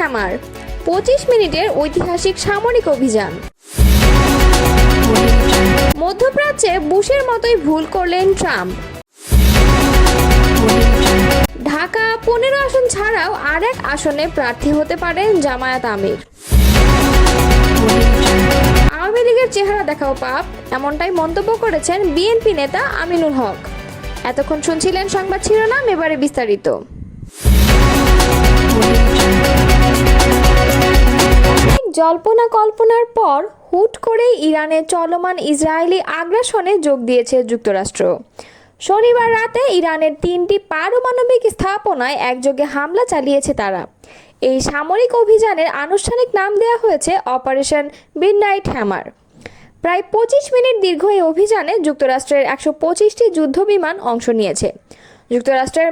Hammer, 25 মিনিটের ঐতিহাসিক সামরিক অভিযান। মধ্যপ্রাচ্যে বুশের মতোই ভুল করলেন ট্রাম্প। ঢাকা 15 আসন ছাড়াও আরেক আসনে প্রার্থী হতে পারেন জামায়াত আমির। আওয়ামী লীগের চেহারা দেখাও পাপ, এমনটাই মন্তব্য করেছেন বিএনপি নেতা আমিনুল হক। এতক্ষণ শুনছিলেন সংবাদ শিরোনাম, এবারে বিস্তারিত। জল্পনা কল্পনার পর হুট করেই ইরানের চলমান ইসরায়েলি আগ্রাসনে যোগ দিয়েছে যুক্তরাষ্ট্র। শনিবার রাতে ইরানের 3টি পারমাণবিক স্থাপনায় একযোগে হামলা চালিয়েছে তারা। এই সামরিক অভিযানের আনুষ্ঠানিক নাম দেওয়া হয়েছে অপারেশন মিডনাইট হ্যামার। প্রায় 25 মিনিট দীর্ঘ এই অভিযানে যুক্তরাষ্ট্রের 125টি যুদ্ধবিমান অংশ নিয়েছে। যুক্তরাষ্ট্রের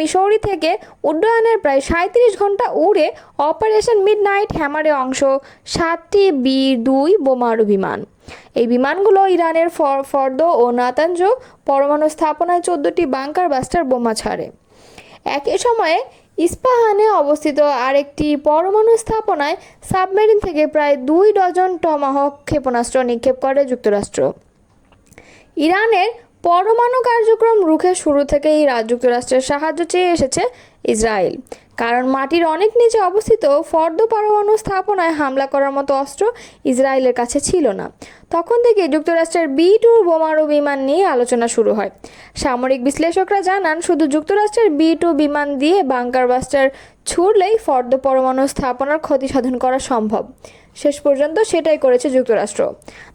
মিসৌরি থেকে উড্ডয়নের প্রায় 37 ঘন্টা উড়ে অপারেশন মিডনাইট হ্যামারে অংশ 7টি বি-2 বোমারু বিমান। এই বিমানগুলো ইরানের ফর্দো ও নাতানজ পরমাণু স্থাপনায় 14টি বাংকার বাস্টার বোমা ছাড়ে। একই সময়ে ইস্পাহানে অবস্থিত আরেকটি পরমাণু স্থাপনায় সাবমেরিন থেকে প্রায় 2 ডজন টমাহক ক্ষেপণাস্ত্র নিক্ষেপ করে যুক্তরাষ্ট্র। ইরানের পরমাণু কার্যক্রম রুখে শুরু থেকেই যুক্তরাষ্ট্রের সাহায্য চেয়ে এসেছে ইসরায়েল, কারণ মাটির অনেক নিচে অবস্থিত ফর্দো পরমাণু স্থাপনায় হামলা করার মতো অস্ত্র ইসরায়েলের কাছে ছিল না। তখন থেকে যুক্তরাষ্ট্রের বি-2 বোমারু বিমান নিয়ে আলোচনা শুরু হয়। সামরিক বিশ্লেষকরা জানান, শুধু যুক্তরাষ্ট্রের বি-2 বিমান দিয়ে বাংকার বাস্টার ছুড়লেই ফর্দো পরমাণু স্থাপনার ক্ষতি সাধন করা সম্ভব। শেষ পর্যন্ত সেটাই করেছে যুক্তরাষ্ট্র।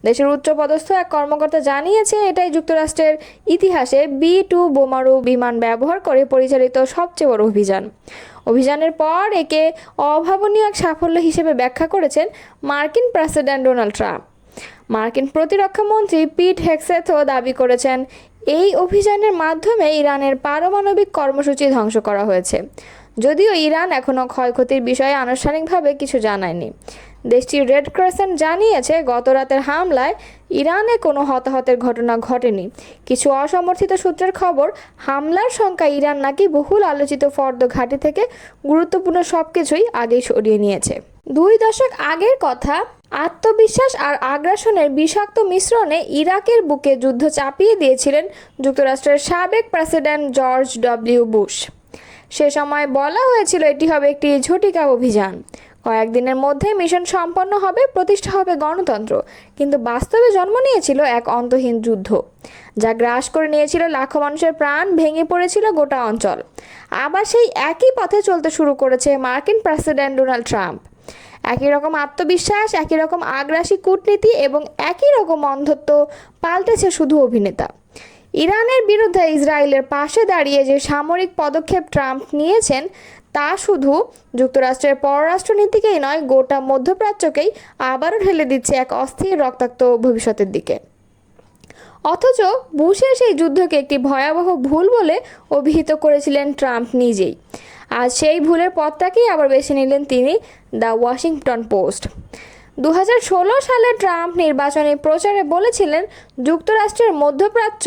দেশের উচ্চপদস্থ এক কর্মকর্তা জানিয়েছে, এটাই যুক্তরাষ্ট্রের ইতিহাসে বি-2 বোমারু বিমান ব্যবহার করে পরিচালিত সবচেয়ে বড় অভিযান। অভিযানের পর একে অভাবনীয় এক সাফল্য হিসেবে ব্যাখ্যা করেছেন মার্কিন প্রেসিডেন্ট ডোনাল্ড ট্রাম্প। মার্কিন প্রতিরক্ষা মন্ত্রী পিট হেগসেথও দাবি করেছেন, এই অভিযানের মাধ্যমে ইরানের পারমাণবিক কর্মসূচি ধ্বংস করা হয়েছে। যদিও ইরান এখনও ক্ষয়ক্ষতির বিষয়ে আনুষ্ঠানিকভাবে কিছু জানায়নি। দেশটির রেড ক্রিসেন্ট জানিয়েছে, গত রাতের হামলায় ইরানে কোনো হতাহতের ঘটনা ঘটেনি। কিছু অসমর্থিত সূত্রের খবর, হামলার শঙ্কা ইরান নাকি বহুল আলোচিত ফর্দো ঘাঁটি থেকে গুরুত্বপূর্ণ সবকিছুই আগেই সরিয়ে নিয়েছে। 2 দশক আগের কথা, আত্মবিশ্বাস আর আগ্রাসনের বিষাক্ত মিশ্রণে ইরাকের বুকে যুদ্ধ চাপিয়ে দিয়েছিলেন যুক্তরাষ্ট্রের সাবেক প্রেসিডেন্ট জর্জ ডব্লিউ বুশ। সে সময় বলা হয়েছিল এটি হবে একটি ঝটিকা অভিযান, কয়েকদিনের মধ্যে মিশন সম্পন্ন হবে, প্রতিষ্ঠা হবে গণতন্ত্র। কিন্তু বাস্তবে জন্ম নিয়েছিল এক অন্তহীন যুদ্ধ, যা গ্রাস করে নিয়েছিল লাখো মানুষের প্রাণ, ভেঙে পড়েছিল গোটা অঞ্চল। আবার সেই একই পথে চলতে শুরু করেছে মার্কিন প্রেসিডেন্ট ডোনাল্ড ট্রাম্প। একই রকম আত্মবিশ্বাস, একই রকম আগ্রাসী কূটনীতি এবং একই রকম অন্ধত্ব, পাল্টেছে শুধু অভিনেতা। ইরানের বিরুদ্ধে ইসরায়েলের পাশে দাঁড়িয়ে যে সামরিক পদক্ষেপ ট্রাম্প নিয়েছেন, তা শুধু যুক্তরাষ্ট্রের পররাষ্ট্রনীতিকেই নয়, গোটা মধ্যপ্রাচ্যকেই আবারও ঠেলে দিচ্ছে এক অস্থির রক্তাক্ত ভবিষ্যতের দিকে। অথচ বুশের সেই যুদ্ধকে একটি ভয়াবহ ভুল বলে অভিহিত করেছিলেন ট্রাম্প নিজেই। আজ সেই ভুলের পথটাকেই আবার বেছে নিলেন তিনি। দ্য ওয়াশিংটন পোস্ট 2016 সালে ট্রাম্প নির্বাচনী প্রচারে বলেছিলেন, যুক্তরাষ্ট্রের মধ্যপ্রাচ্য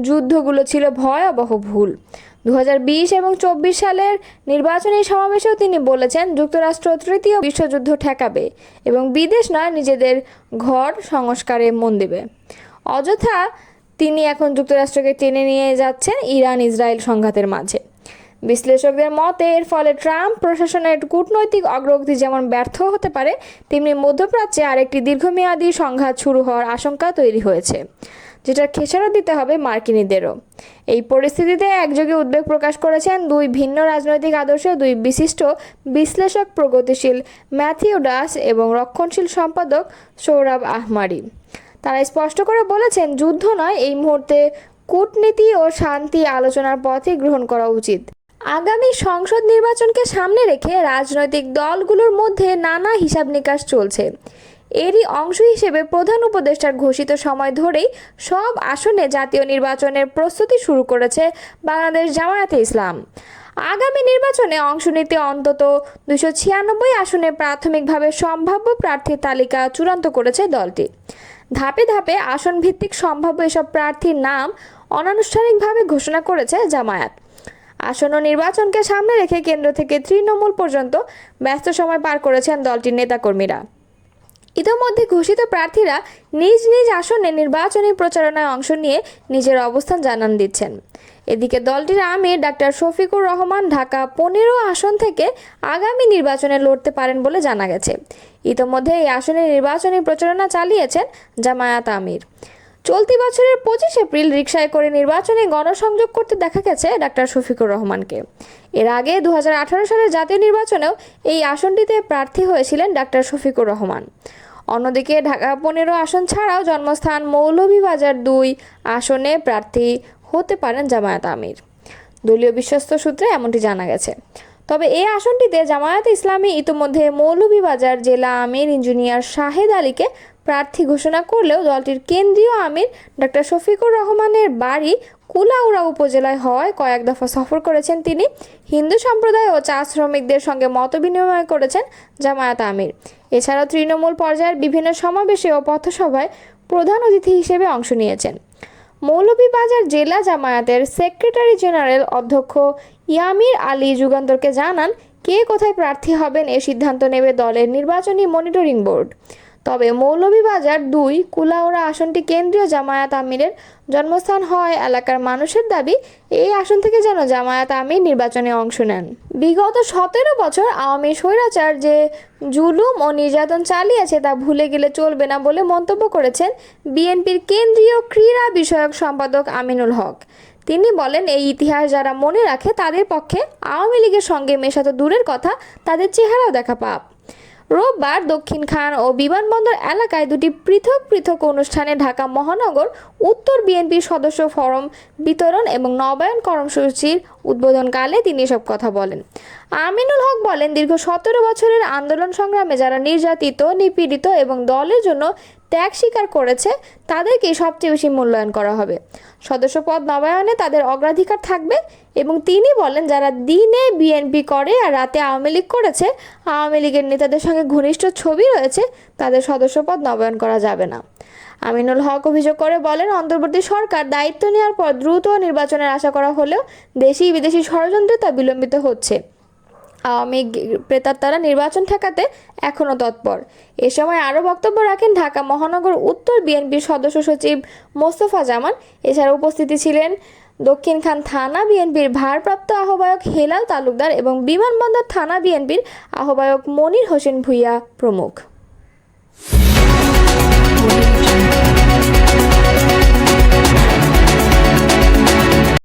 যুদ্ধগুলো ছিল ভয়াবহ ভুল। 2020 এবং 24 সালের নির্বাচনী সমাবেশেও তিনি বলেছেন, যুক্তরাষ্ট্র তৃতীয় বিশ্বযুদ্ধ ঠেকাবে এবং বিদেশ নয়, নিজেদের ঘর সংস্কারে মন দেবে। অযথা তিনি এখন যুক্তরাষ্ট্রকে টেনে নিয়ে যাচ্ছেন ইরান ইসরায়েল সংঘাতের মাঝে। বিশ্লেষকদের মতে এর ফলে ট্রাম্প প্রশাসনের কূটনৈতিক অগ্রগতি যেমন ব্যর্থ হতে পারে, তেমনি মধ্যপ্রাচ্যে আরেকটি দীর্ঘমেয়াদী সংঘাত শুরু হওয়ার আশঙ্কা তৈরি হয়েছে, যেটার খেসারত দিতে হবে মার্কিনীদেরও। এই পরিস্থিতিতে একযোগে উদ্বেগ প্রকাশ করেছেন 2 ভিন্ন রাজনৈতিক আদর্শের 2 বিশিষ্ট বিশ্লেষক, প্রগতিশীল ম্যাথিউ ডাস এবং রক্ষণশীল সম্পাদক সৌরভ আহমারি। তারা স্পষ্ট করে বলেছেন, যুদ্ধ নয়, এই মুহূর্তে কূটনীতি ও শান্তি আলোচনার পথই গ্রহণ করা উচিত। আগামী সংসদ নির্বাচনকে সামনে রেখে রাজনৈতিক দলগুলোর মধ্যে নানা হিসাব নিকাশ চলছে। এরই অংশ হিসেবে প্রধান উপদেষ্টার ঘোষিত সময় ধরেই সব আসনে জাতীয় নির্বাচনের প্রস্তুতি শুরু করেছে বাংলাদেশ জামায়াতে ইসলাম। আগামী নির্বাচনে অংশ নিতে অন্তত 296 আসনে প্রাথমিকভাবে সম্ভাব্য প্রার্থীর তালিকা চূড়ান্ত করেছে দলটি। ধাপে ধাপে আসন ভিত্তিক সম্ভাব্য এসব প্রার্থীর নাম অনানুষ্ঠানিকভাবে ঘোষণা করেছে জামায়াত। আসন্ন নির্বাচনকে সামনে রেখে কেন্দ্র থেকে তৃণমূল পর্যন্ত ব্যস্ত সময় পার করেছেন দলটির নেতাকর্মীরা। ইতোমধ্যে ঘোষিত প্রার্থীরা নিজ নিজ আসনে নির্বাচনী প্রচারণায় অংশ নিয়ে নিজের অবস্থান জানান দিচ্ছেন। এদিকে দলটির আমির ডাক্তার শফিকুর রহমান ঢাকা 15 আসন থেকে আগামী নির্বাচনে লড়তে পারেন বলে জানা গেছে। ইতোমধ্যে এই আসনে নির্বাচনী প্রচারণা চালিয়েছেন জামায়াত আমির। চলতি বছরের 25 এপ্রিল রিকশায় করে নির্বাচনে গণসংযোগ করতে দেখা গেছে ডাক্তার শফিকুর রহমানকে। এর আগে 2018 সালের জাতীয় নির্বাচনেও এই আসনটিতে প্রার্থী হয়েছিলেন ডাক্তার শফিকুর রহমান। অন্যদিকে ঢাকা 15 আসন ছাড়াও জন্মস্থান মৌলভীবাজার 2 আসনে প্রার্থী হতে পারেন জামায়াত আমির। দলীয় বিশ্বস্ত সূত্রে এমনটি জানা গেছে। তবে এই আসনটিতে জামায়াত ইসলামী ইতিমধ্যে মৌলভীবাজার জেলা আমির ইঞ্জিনিয়ার শাহেদ আলীকে প্রার্থী ঘোষণা করলেও দলটির কেন্দ্রীয় আমির ডাক্তার শফিকুর রহমানের বাড়ি কুলাউড়া উপজেলায় হওয়ায় কয়েক দফা সফর করেছেন তিনি। হিন্দু সম্প্রদায় ও চা শ্রমিকদের সঙ্গে মতবিনিময় করেছেন জামায়াত আমির। এছাড়াও তৃণমূল পর্যায়ের বিভিন্ন সমাবেশে ও পথসভায় প্রধান অতিথি হিসেবে অংশ নিয়েছেন। মৌলভীবাজার জেলা জামায়াতের সেক্রেটারি জেনারেল অধ্যক্ষ ইয়ামির আলী যুগান্তরকে জানান, কে কোথায় প্রার্থী হবেন এ সিদ্ধান্ত নেবে দলের নির্বাচনী মনিটরিং বোর্ড। তবে মৌলভীবাজার 2 কুলাউড়া আসনটি কেন্দ্রীয় জামায়াত আমিরের জন্মস্থান হওয়ায় এলাকার মানুষের দাবি এই আসন থেকে যেন জামায়াত আমির নির্বাচনে অংশ নেন। বিগত 17 বছর আওয়ামী স্বৈরাচার যে জুলুম ও নির্যাতন চালিয়েছে তা ভুলে গেলে চলবে না বলে মন্তব্য করেছেন বিএনপির কেন্দ্রীয় ক্রীড়া বিষয়ক সম্পাদক আমিনুল হক। তিনি বলেন, এই ইতিহাস যারা মনে রাখে তাদের পক্ষে আওয়ামী লীগের সঙ্গে মেশা তো দূরের কথা, তাদের চেহারাও দেখা পাপ। রোববার দক্ষিণখান ও বিমানবন্দর এলাকায় দুটি পৃথক পৃথক অনুষ্ঠানে ঢাকা মহানগর উত্তর বিএনপির সদস্য ফরম বিতরণ এবং নবায়ন কর্মসূচির উদ্বোধনকালে তিনি এসব কথা বলেন। আমিনুল হক বলেন, দীর্ঘ 17 বছরের আন্দোলন সংগ্রামে যারা নির্যাতিত, নিপীড়িত এবং দলের জন্য ত্যাগ স্বীকার করেছে তাদেরকেই সবচেয়ে বেশি মূল্যায়ন করা হবে। সদস্যপদ নবায়নে তাদের অগ্রাধিকার থাকবে। এবং তিনি বলেন, যারা দিনে বিএনপি করে আর রাতে আওয়ামী লীগ করেছে, আওয়ামী লীগের নেতাদের সঙ্গে ঘনিষ্ঠ ছবি রয়েছে, তাদের সদস্যপদ নবায়ন করা যাবে না। আমিনুল হক অভিযোগ করে বলেন, অন্তর্বর্তী সরকার দায়িত্ব নেওয়ার পর দ্রুত নির্বাচনের আশা করা হলেও দেশি বিদেশি ষড়যন্ত্রে তা বিলম্বিত হচ্ছে। আওয়ামী প্রেতাত্মারা নির্বাচন ঠেকাতে এখনও তৎপর। এ সময় আরও বক্তব্য রাখেন ঢাকা মহানগর উত্তর বিএনপির সদস্য সচিব মোস্তফা জামান। এছাড়া উপস্থিতি ছিলেন দক্ষিণখান থানা বিএনপির ভারপ্রাপ্ত আহ্বায়ক হেলাল তালুকদার এবং বিমানবন্দর থানা বিএনপির আহ্বায়ক মনির হোসেন ভূঁইয়া প্রমুখ।